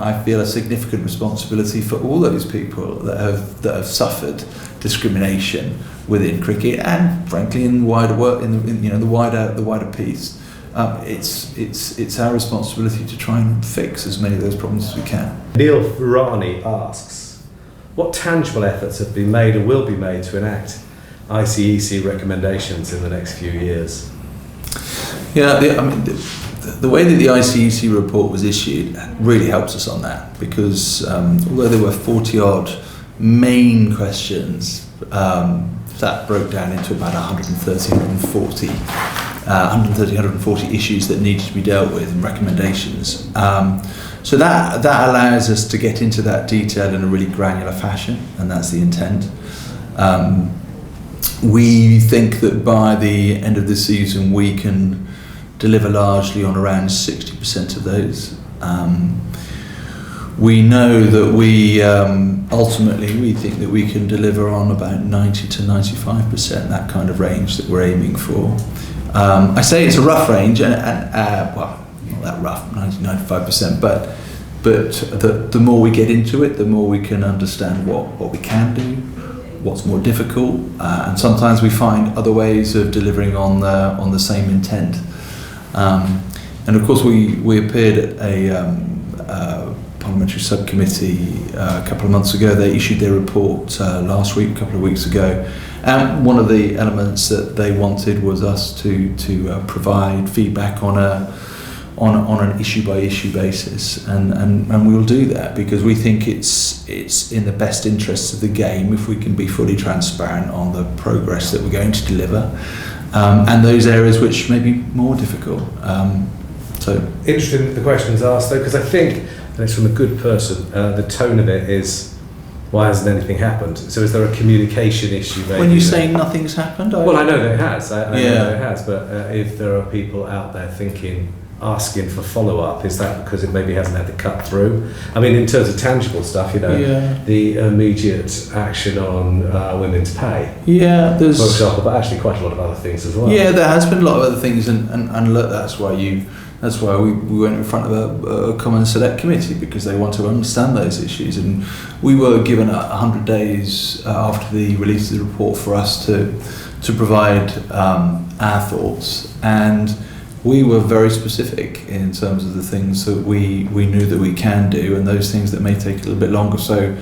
I feel a significant responsibility for all those people that have suffered discrimination within cricket and, frankly, in wider work, the wider piece. It's our responsibility to try and fix as many of those problems as we can. Neil Varani asks, what tangible efforts have been made or will be made to enact ICEC recommendations in the next few years? Yeah, the way that the ICEC report was issued really helps us on that, because although there were 40-odd main questions, that broke down into about 140 issues that needed to be dealt with and recommendations. So that allows us to get into that detail in a really granular fashion, and that's the intent. We think that by the end of the season we can deliver largely on around 60% of those. We know that we think that we can deliver on about 90 to 95%, that kind of range that we're aiming for. I say it's a rough range, and well, not that rough, 90 to 95%, but the more we get into it, the more we can understand what we can do, what's more difficult, and sometimes we find other ways of delivering on the same intent. And of course we appeared at a parliamentary subcommittee a couple of months ago. They issued their report last week, a couple of weeks ago, and one of the elements that they wanted was us to provide feedback on an issue by issue basis, and we'll do that because we think it's in the best interests of the game if we can be fully transparent on the progress that we're going to deliver, and those areas which may be more difficult. So interesting the questions asked though, because I think, and it's from a good person, the tone of it is, why hasn't anything happened? So is there a communication issue maybe? When you say nothing's happened? Well, I know that it has. I know that it has, but if there are people out there asking for follow-up, is that because it maybe hasn't had to cut through? I mean, in terms of tangible stuff, the immediate action on women's pay, for example, but actually quite a lot of other things as well. Yeah, there has been a lot of other things, and look, that's why we went in front of a common select committee, because they want to understand those issues, and we were given 100 days after the release of the report for us to provide our thoughts, and we were very specific in terms of the things that we knew that we can do, and those things that may take a little bit longer. So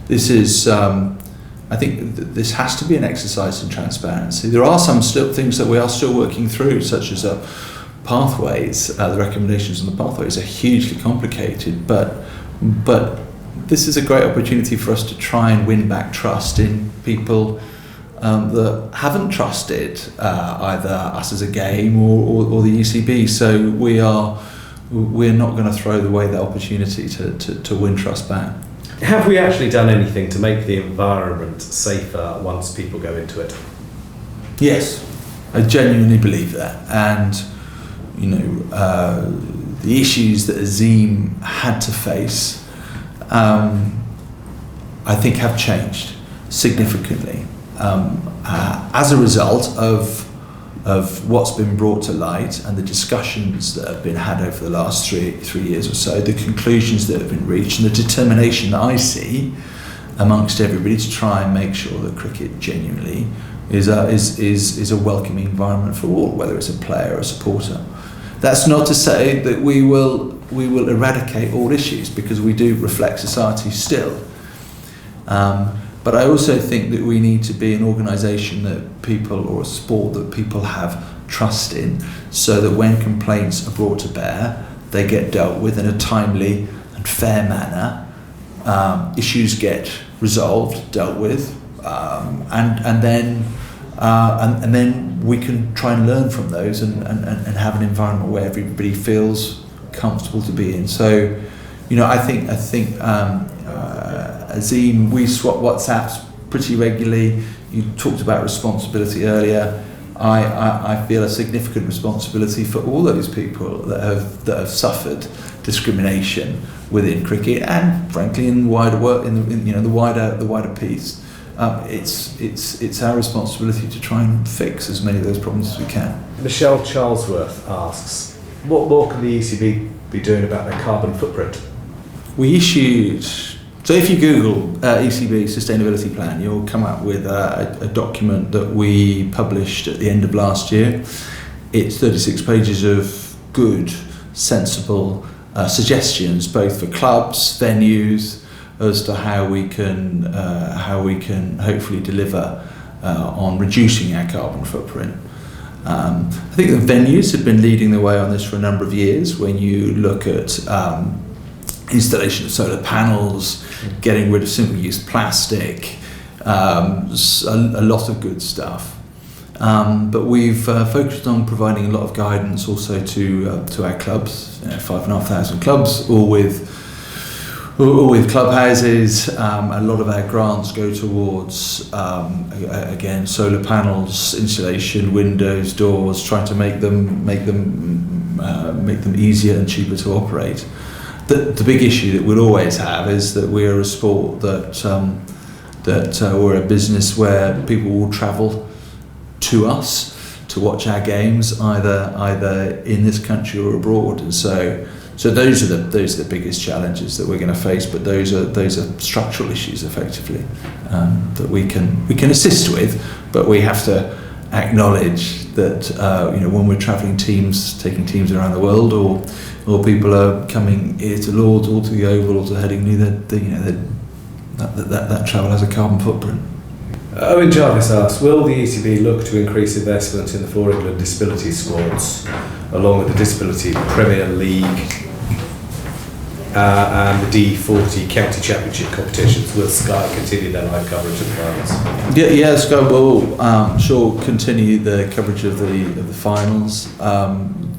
this is, I think this has to be an exercise in transparency. There are some things that we are still working through, such as pathways. The recommendations on the pathways are hugely complicated, but this is a great opportunity for us to try and win back trust in people that haven't trusted either us as a game or the ECB. So we're not going to throw away the opportunity to win trust back. Have we actually done anything to make the environment safer once people go into it? Yes, I genuinely believe that, and the issues that Azim had to face, I think, have changed significantly. As a result of what's been brought to light and the discussions that have been had over the last three years or so, the conclusions that have been reached, and the determination that I see amongst everybody to try and make sure that cricket genuinely is a welcoming environment for all, whether it's a player or a supporter. That's not to say that we will eradicate all issues, because we do reflect society still. But I also think that we need to be an organisation that people, or a sport that people have trust in, so that when complaints are brought to bear, they get dealt with in a timely and fair manner. Issues get resolved, dealt with, and then we can try and learn from those and have an environment where everybody feels comfortable to be in. So, I think Azim, we swap WhatsApps pretty regularly. You talked about responsibility earlier. I feel a significant responsibility for all those people that have suffered discrimination within cricket and, frankly, in wider work, the wider piece. It's our responsibility to try and fix as many of those problems as we can. Michelle Charlesworth asks, what more can the ECB be doing about their carbon footprint? we issued. So if you Google ECB sustainability plan, you'll come up with a document that we published at the end of last year. It's 36 pages of good, sensible suggestions, both for clubs, venues, as to how we can hopefully deliver on reducing our carbon footprint. I think the venues have been leading the way on this for a number of years. When you look at installation of solar panels, getting rid of single-use plastic, a lot of good stuff. But we've focused on providing a lot of guidance also to our clubs, 5,500 clubs, all with clubhouses. A lot of our grants go towards again solar panels, insulation, windows, doors, trying to make them easier and cheaper to operate. The big issue that we'll always have is that we're a sport that we're a business where people will travel to us to watch our games, either in this country or abroad, and so those are the biggest challenges that we're going to face. But those are structural issues, effectively, that we can assist with, but we have to acknowledge that when we're travelling taking teams around the world, or people are coming here to Lords or to the Oval or to Headingley, that travel has a carbon footprint. Owen Jarvis asks, will the ECB look to increase investment in the For England disability squads, along with the Disability Premier League and the D40 County Championship competitions? Will Sky continue their live coverage of the finals? Yeah, Sky will sure continue the coverage of the finals.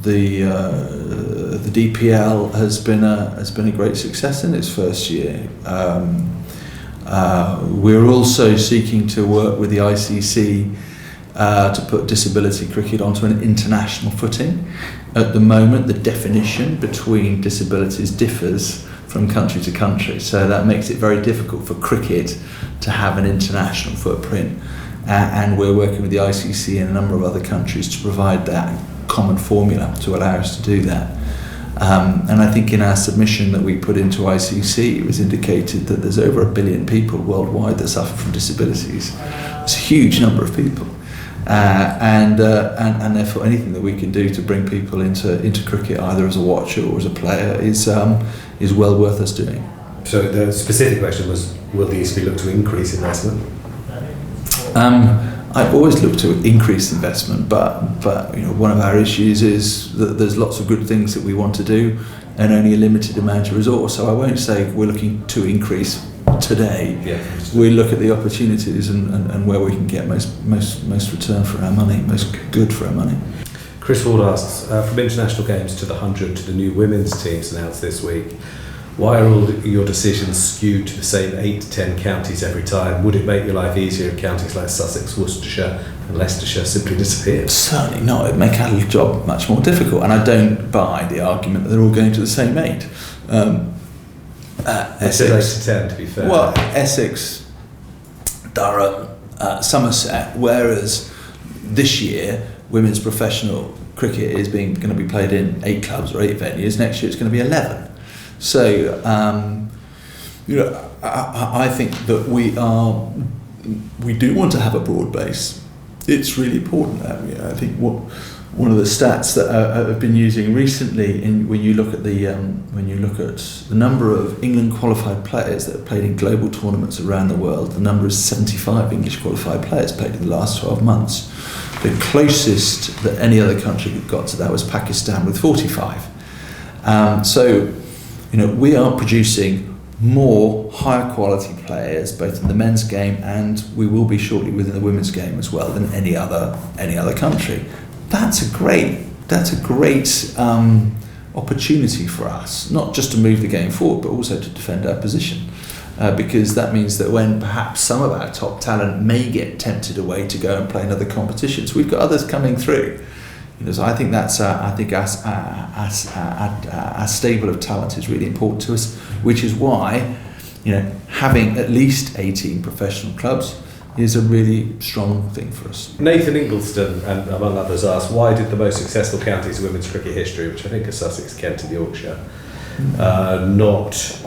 The DPL has been a great success in its first year. We're also seeking to work with the ICEC to put disability cricket onto an international footing. At the moment, the definition between disabilities differs from country to country, so that makes it very difficult for cricket to have an international footprint. And we're working with the ICC and a number of other countries to provide that common formula to allow us to do that. And I think in our submission that we put into ICC, it was indicated that there's over 1 billion people worldwide that suffer from disabilities. It's a huge number of people. And therefore anything that we can do to bring people into cricket, either as a watcher or as a player, is well worth us doing. So the specific question was, will the ECB look to increase investment? I've always looked to increase investment, but one of our issues is that there's lots of good things that we want to do and only a limited amount of resource. So I won't say we're looking to increase today. Yeah. We look at the opportunities and where we can get most return for our money, most good for our money. Chris Ward asks, from international games to the 100 to the new women's teams announced this week, why are all your decisions skewed to the same 8 to 10 counties every time? Would it make your life easier if counties like Sussex, Worcestershire and Leicestershire simply disappeared? Certainly not. It'd make our job much more difficult, and I don't buy the argument that they're all going to the same 8. Essex, 8 to 10, to be fair. Well, Essex, Durham, Somerset, whereas this year women's professional cricket is going to be played in 8 clubs or 8 venues. Next year it's going to be 11. So, I think that we do want to have a broad base. It's really important. I think one of the stats that I've been using recently, when you look at the number of England qualified players that have played in global tournaments around the world, the number is 75 English qualified players played in the last 12 months. The closest that any other country got to that was Pakistan with 45. We are producing more higher quality players both in the men's game, and we will be shortly within the women's game as well, than any other country. That's a great opportunity for us, not just to move the game forward but also to defend our position, because that means that when perhaps some of our top talent may get tempted away to go and play in other competitions, we've got others coming through. So I think our stable of talent is really important to us, which is why having at least 18 professional clubs is a really strong thing for us. Nathan Ingleston, and among others, asked, why did the most successful counties in women's cricket history, which I think are Sussex, Kent and Yorkshire, not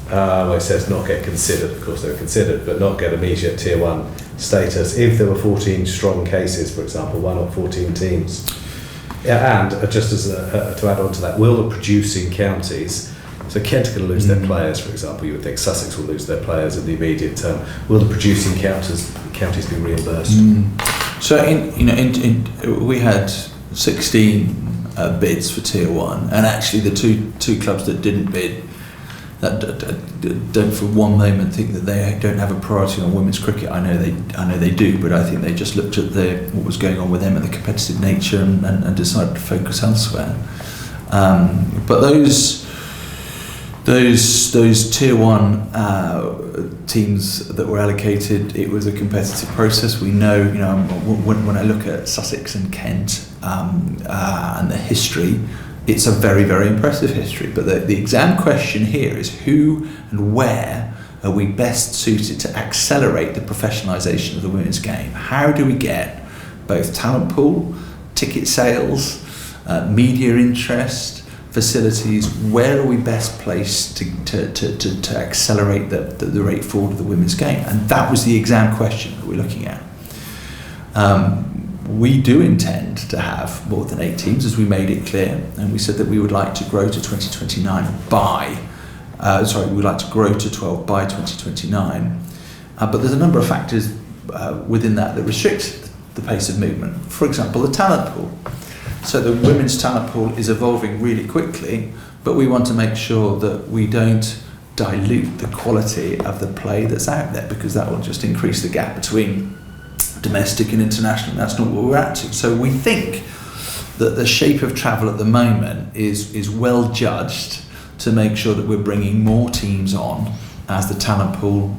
well, it says not get considered. Of course, they were considered, but not get immediate Tier 1 status if there were 14 strong cases, for example, one or 14 teams. Yeah, and just as to add on to that, will the producing counties, so Kent are going to lose their players, for example, you would think Sussex will lose their players in the immediate term. Will the producing counties be reimbursed? So we had 16 bids for Tier 1, and actually the two clubs that didn't bid, that don't for one moment think that they don't have a priority on women's cricket. I know they do, but I think they just looked at what was going on with them and the competitive nature and decided to focus elsewhere. But those Tier 1 teams that were allocated, it was a competitive process. We know, when I look at Sussex and Kent and the history, it's a very, very impressive history. But the exam question here is who and where are we best suited to accelerate the professionalisation of the women's game? How do we get both talent pool, ticket sales, media interest, facilities? Where are we best placed to accelerate the rate forward of the women's game? And that was the exam question that we're looking at. We do intend to have more than 8 teams, as we made it clear, and we said that we would like to grow to 2029 we'd like to grow to 12 by 2029. But there's a number of factors within that restrict the pace of movement. For example, the talent pool. So the women's talent pool is evolving really quickly, but we want to make sure that we don't dilute the quality of the play that's out there, because that will just increase the gap between domestic and international. That's not what we're at to. So we think that the shape of travel at the moment is well judged to make sure that we're bringing more teams on as the talent pool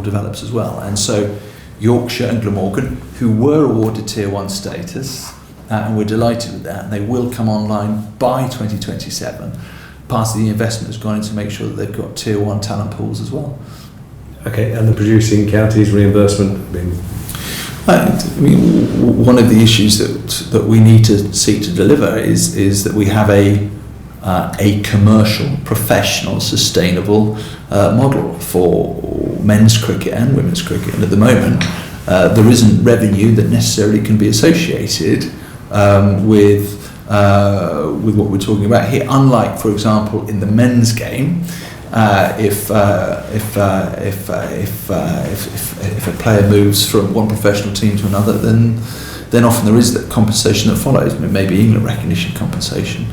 develops as well. And so Yorkshire and Glamorgan, who were awarded Tier 1 status, and we're delighted with that, and they will come online by 2027. Part of the investment has gone in to make sure that they've got Tier 1 talent pools as well. Okay, and the producing counties reimbursement? One of the issues that we need to seek to deliver is that we have a commercial, professional, sustainable model for men's cricket and women's cricket. And at the moment, there isn't revenue that necessarily can be associated with what we're talking about here. Unlike, for example, in the men's game, if a player moves from one professional team to another, then often there is that compensation that follows. Maybe England recognition compensation.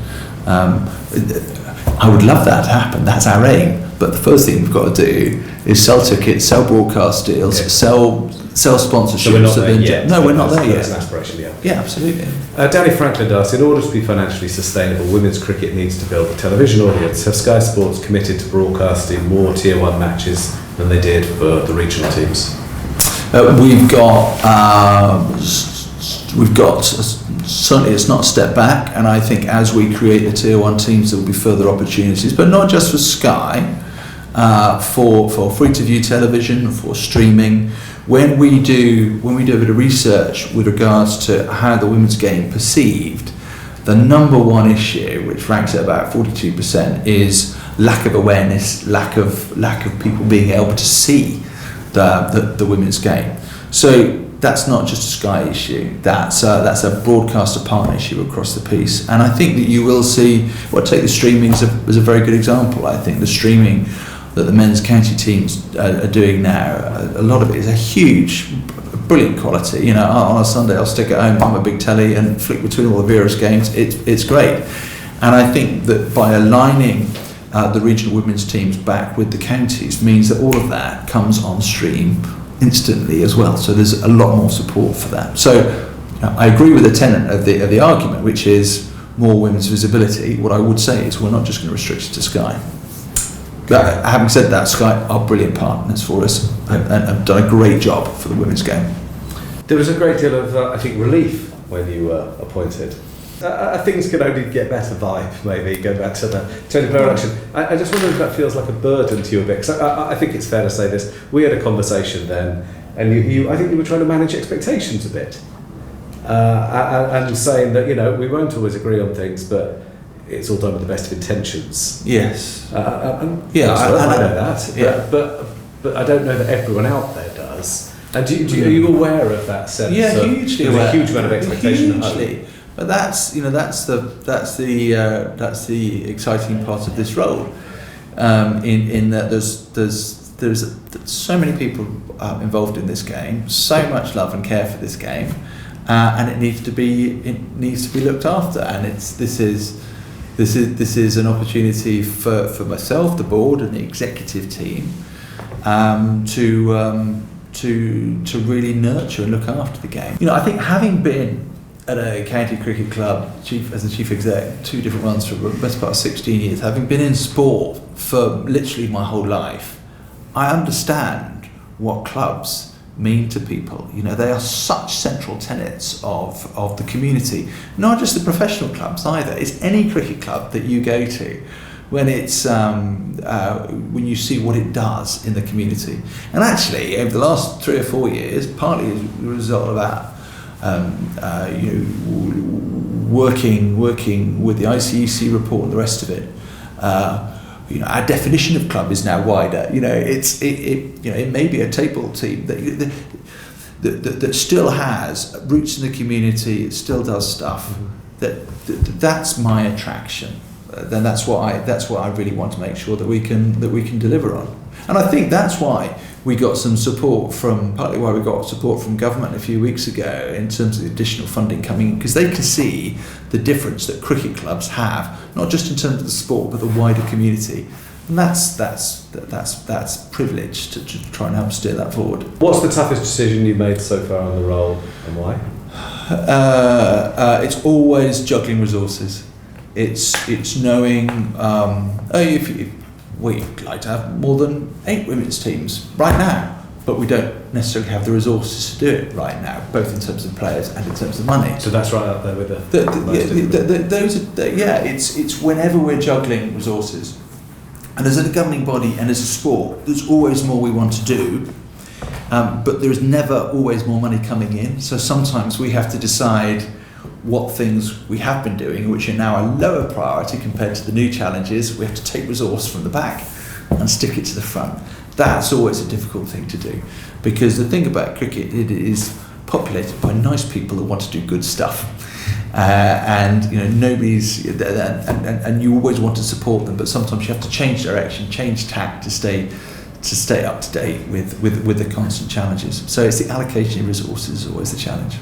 I would love that to happen. That's our aim. But the first thing we've got to do is sell tickets, sell broadcast deals, sell sponsorships. So we're not there yet. No, we're not there yet. That's an aspiration, yeah. Yeah, absolutely. Danny Franklin asks, in order to be financially sustainable, women's cricket needs to build a television audience. Have Sky Sports committed to broadcasting more Tier 1 matches than they did for the regional teams? We've got certainly it's not a step back, and I think as we create the Tier 1 teams there will be further opportunities, but not just for Sky, for free-to-view television, for streaming. When we do a bit of research with regards to how the women's game perceived, the number one issue, which ranks at about 42%, is lack of awareness, lack of people being able to see the women's game. So that's not just a Sky issue. That's a broadcaster partner issue across the piece. And I think that you will see. Take the streaming as a very good example. I think the streaming that the men's county teams are doing now, a lot of it is a huge, brilliant quality. On a Sunday I'll stick at home on my big telly and flick between all the Vera's games. It's great. And I think that by aligning the regional women's teams back with the counties means that all of that comes on stream instantly as well. So there's a lot more support for that. So I agree with the tenet of the argument, which is more women's visibility. What I would say is we're not just going to restrict it to Sky. But having said that, Sky are brilliant partners for us and have done a great job for the women's game. There was a great deal of, I think, relief when you were appointed. Things can only get better vibe, maybe, go back to the Tony Blair election. I just wonder if that feels like a burden to you a bit, because I think it's fair to say this. We had a conversation then, and I think you were trying to manage expectations a bit. And saying that, we won't always agree on things, but it's all done with the best of intentions. Yes. I know that. Yeah. But I don't know that everyone out there does. And are you aware of that sense? Yeah, hugely aware. There's a huge amount of expectation. Hugely. But that's the exciting part of this role. In that there's so many people involved in this game, so much love and care for this game, and it needs to be looked after. And this is an opportunity for myself, the board, and the executive team to really nurture and look after the game. I think having been at a county cricket club as the chief exec, 2 different ones for the best part of 16 years, having been in sport for literally my whole life, I understand what clubs mean to people. They are such central tenets of the community, not just the professional clubs either. It's any cricket club that you go to when it's when you see what it does in the community. And actually, over the last 3 or 4 years, partly as a result of that, working with the ICEC report and the rest of it, our definition of club is now wider. It may be a table team that still has roots in the community. It still does stuff. That's my attraction. Then that's what I really want to make sure that we can deliver on. And I think that's why we got some support partly why we got support from government a few weeks ago in terms of the additional funding coming in, because they can see the difference that cricket clubs have, not just in terms of the sport but the wider community. And that's privileged to try and help steer that forward. What's the toughest decision you've made so far on the role, and why? It's always juggling resources. It's knowing if we'd like to have more than 8 women's teams right now, but we don't necessarily have the resources to do it right now, both in terms of players and in terms of money. So that's right up there with it's whenever we're juggling resources, and as a governing body and as a sport, there's always more we want to do, but there is never always more money coming in. So sometimes we have to decide what things we have been doing, which are now a lower priority compared to the new challenges. We have to take resource from the back and stick it to the front. That's always a difficult thing to do, because the thing about cricket, it is populated by nice people that want to do good stuff, and and you always want to support them, but sometimes you have to change direction, change tack to stay up to date with the constant challenges. So it's the allocation of resources is always the challenge.